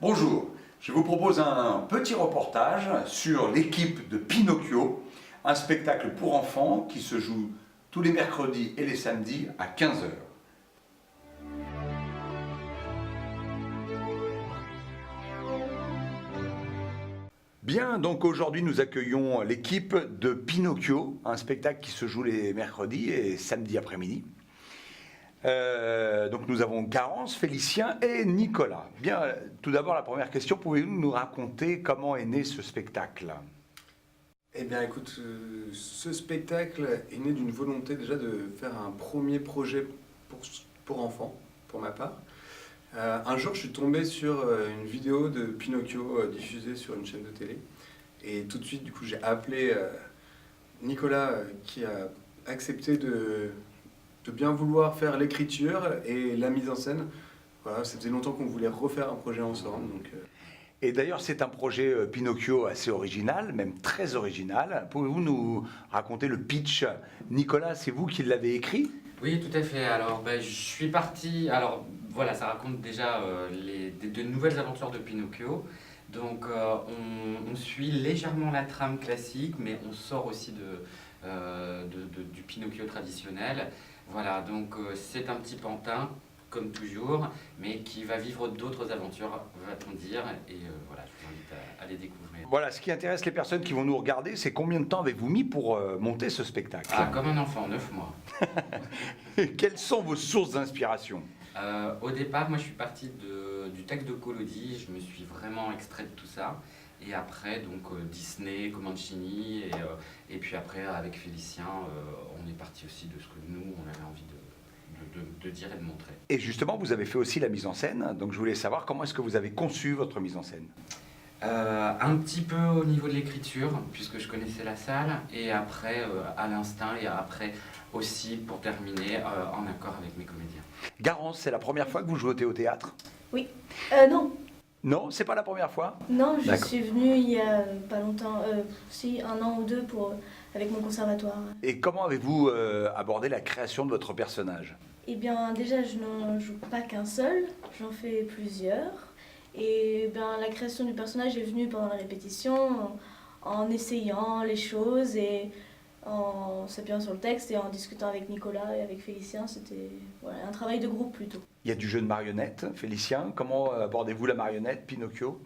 Bonjour, je vous propose un petit reportage sur l'équipe de Pinocchio, un spectacle pour enfants qui se joue tous les mercredis et les samedis à 15 heures. Bien, donc aujourd'hui nous accueillons l'équipe de Pinocchio, un spectacle qui se joue les mercredis et samedis après-midi. Donc nous avons Garance, Félicien et Nicolas. Bien, tout d'abord la première question, pouvez-vous nous raconter comment est né ce spectacle? Eh bien écoute, ce spectacle est né d'une volonté déjà de faire un premier projet pour enfants, pour ma part. Un jour je suis tombé sur une vidéo de Pinocchio diffusée sur une chaîne de télé. Et tout de suite du coup j'ai appelé Nicolas qui a accepté de bien vouloir faire l'écriture et la mise en scène. Voilà, ça faisait longtemps qu'on voulait refaire un projet ensemble. Donc, Et d'ailleurs, c'est un projet Pinocchio assez original, même très original. Pouvez-vous nous raconter le pitch? Nicolas, c'est vous qui l'avez écrit? Oui, tout à fait. Alors, je suis parti. Alors, voilà, ça raconte déjà de nouvelles aventures de Pinocchio. Donc, on suit légèrement la trame classique, mais on sort aussi du Pinocchio traditionnel. Voilà, donc c'est un petit pantin, comme toujours, mais qui va vivre d'autres aventures, va-t-on dire. Et voilà, je vous invite à les découvrir. Voilà, ce qui intéresse les personnes qui vont nous regarder, c'est combien de temps avez-vous mis pour monter ce spectacle? Ah, comme un enfant, 9 mois. Quelles sont vos sources d'inspiration? Au départ, moi je suis parti du texte de Collodi, je me suis vraiment extrait de tout ça. Et après, donc Disney, Comanchini, et puis après avec Félicien, on est parti aussi de ce que nous, on avait envie de dire et de montrer. Et justement, vous avez fait aussi la mise en scène, donc je voulais savoir comment est-ce que vous avez conçu votre mise en scène? Un petit peu au niveau de l'écriture, puisque je connaissais la salle, et après à l'instinct, et après aussi, pour terminer, en accord avec mes comédiens. Garance, c'est la première fois que vous jouez au théâtre? Oui. Non. Non, c'est pas la première fois? Non, je D'accord. suis venue il y a pas longtemps, si, 1 an ou 2 avec mon conservatoire. Et comment avez-vous abordé la création de votre personnage? Eh bien, déjà, je n'en joue pas qu'un seul, j'en fais plusieurs. Et bien, la création du personnage est venue pendant la répétition, en essayant les choses et en s'appuyant sur le texte et en discutant avec Nicolas et avec Félicien. C'était voilà, un travail de groupe plutôt. Il y a du jeu de marionnette, Félicien. Comment abordez-vous la marionnette, Pinocchio?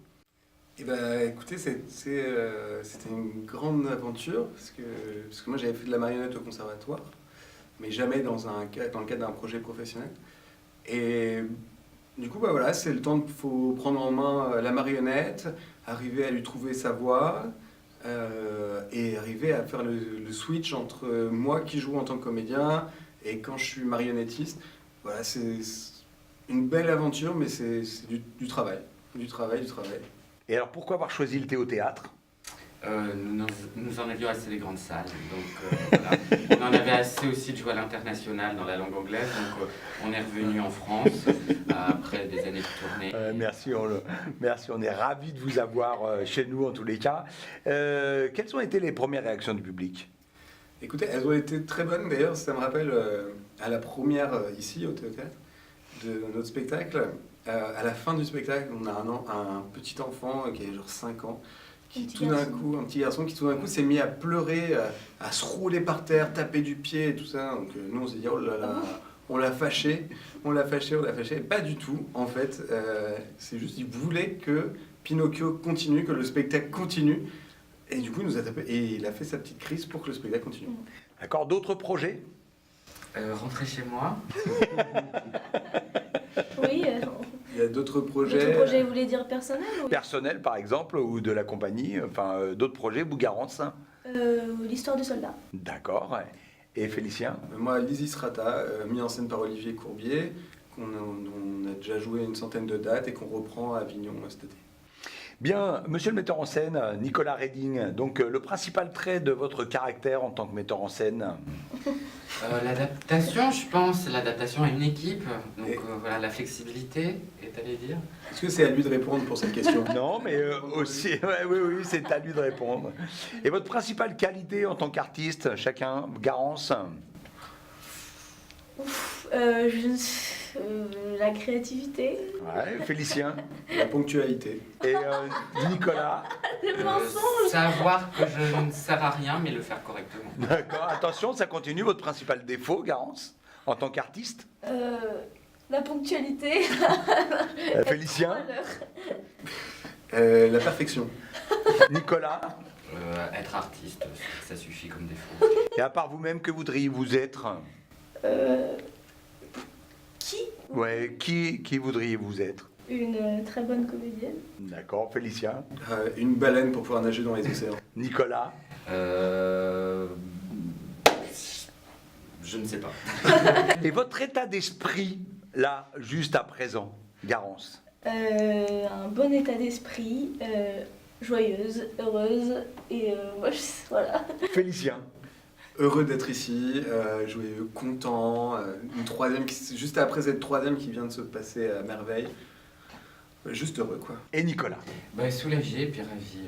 eh ben, écoutez, c'était une grande aventure parce que moi j'avais fait de la marionnette au conservatoire, mais jamais dans le cadre d'un projet professionnel. Et du coup, voilà, c'est le temps qu'il faut prendre en main la marionnette, arriver à lui trouver sa voix et arriver à faire le switch entre moi qui joue en tant que comédien et quand je suis marionnettiste. Voilà, c'est une belle aventure, mais c'est du travail, du travail. Et alors, pourquoi avoir choisi le thé au théâtre? Nous en avions assez des grandes salles, donc voilà. On en avait assez aussi de jouer à l'international dans la langue anglaise, donc on est revenu en France après des années de tournée. Merci, on est ravis de vous avoir chez nous en tous les cas. Quelles ont été les premières réactions du public? Écoutez, elles ont été très bonnes d'ailleurs, ça me rappelle à la première ici au Théâtre de notre spectacle. À la fin du spectacle, on a un petit enfant qui a genre 5 ans, un petit garçon qui tout d'un coup s'est mis à pleurer, à se rouler par terre, taper du pied et tout ça. Donc nous on s'est dit oh là là, on l'a fâché. Pas du tout en fait, c'est juste qu'il voulait que Pinocchio continue, que le spectacle continue. Et du coup il nous a tapé et il a fait sa petite crise pour que le spectacle continue. D'accord, d'autres projets? Rentrer chez moi. Oui. Il y a d'autres projets. D'autres projets, vous voulez dire personnels ou... Personnel par exemple, ou de la compagnie, enfin d'autres projets, Garance? L'histoire du soldat. D'accord. Et Félicien? Moi, Lysis Rata, mis en scène par Olivier Courbier, on a déjà joué une centaine de dates et qu'on reprend à Avignon cet été. Bien, monsieur le metteur en scène, Nicolas Reding, donc le principal trait de votre caractère en tant que metteur en scène? L'adaptation, je pense, l'adaptation à une équipe, donc voilà, la flexibilité, est allé dire. Est-ce que c'est à lui de répondre pour cette question? Non, mais aussi, oui, c'est à lui de répondre. Et votre principale qualité en tant qu'artiste, chacun, Garance? Ouf, La créativité. Ouais, Félicien. La ponctualité. Et Nicolas. Le mensonge. Savoir que je ne sers à rien, mais le faire correctement. D'accord, attention, ça continue. Votre principal défaut, Garance, en tant qu'artiste. La ponctualité. Félicien. La perfection. Nicolas. Être artiste, ça suffit comme défaut. Et à part vous-même, que voudriez-vous être? Qui? Ouais, qui voudriez-vous être? Une très bonne comédienne. D'accord, Félicien. Une baleine pour pouvoir nager dans les océans. Nicolas. Je ne sais pas. Et votre état d'esprit, là, juste à présent, Garance? Un bon état d'esprit, joyeuse, heureuse, et voilà. Félicien. Heureux d'être ici, joyeux, content. Une troisième, juste après cette troisième qui vient de se passer à merveille. Juste heureux, quoi. Et Nicolas. Soulagé et puis ravi.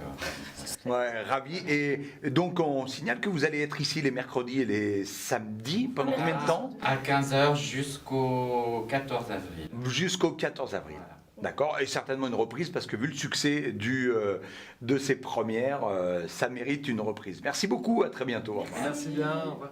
Ouais, ravi. Et donc, on signale que vous allez être ici les mercredis et les samedis. Pendant combien de temps? À 15h jusqu'au 14 avril. Jusqu'au 14 avril. Voilà. D'accord. Et certainement une reprise, parce que vu le succès de ces premières, ça mérite une reprise. Merci beaucoup, à très bientôt. Au revoir. Merci bien, au revoir.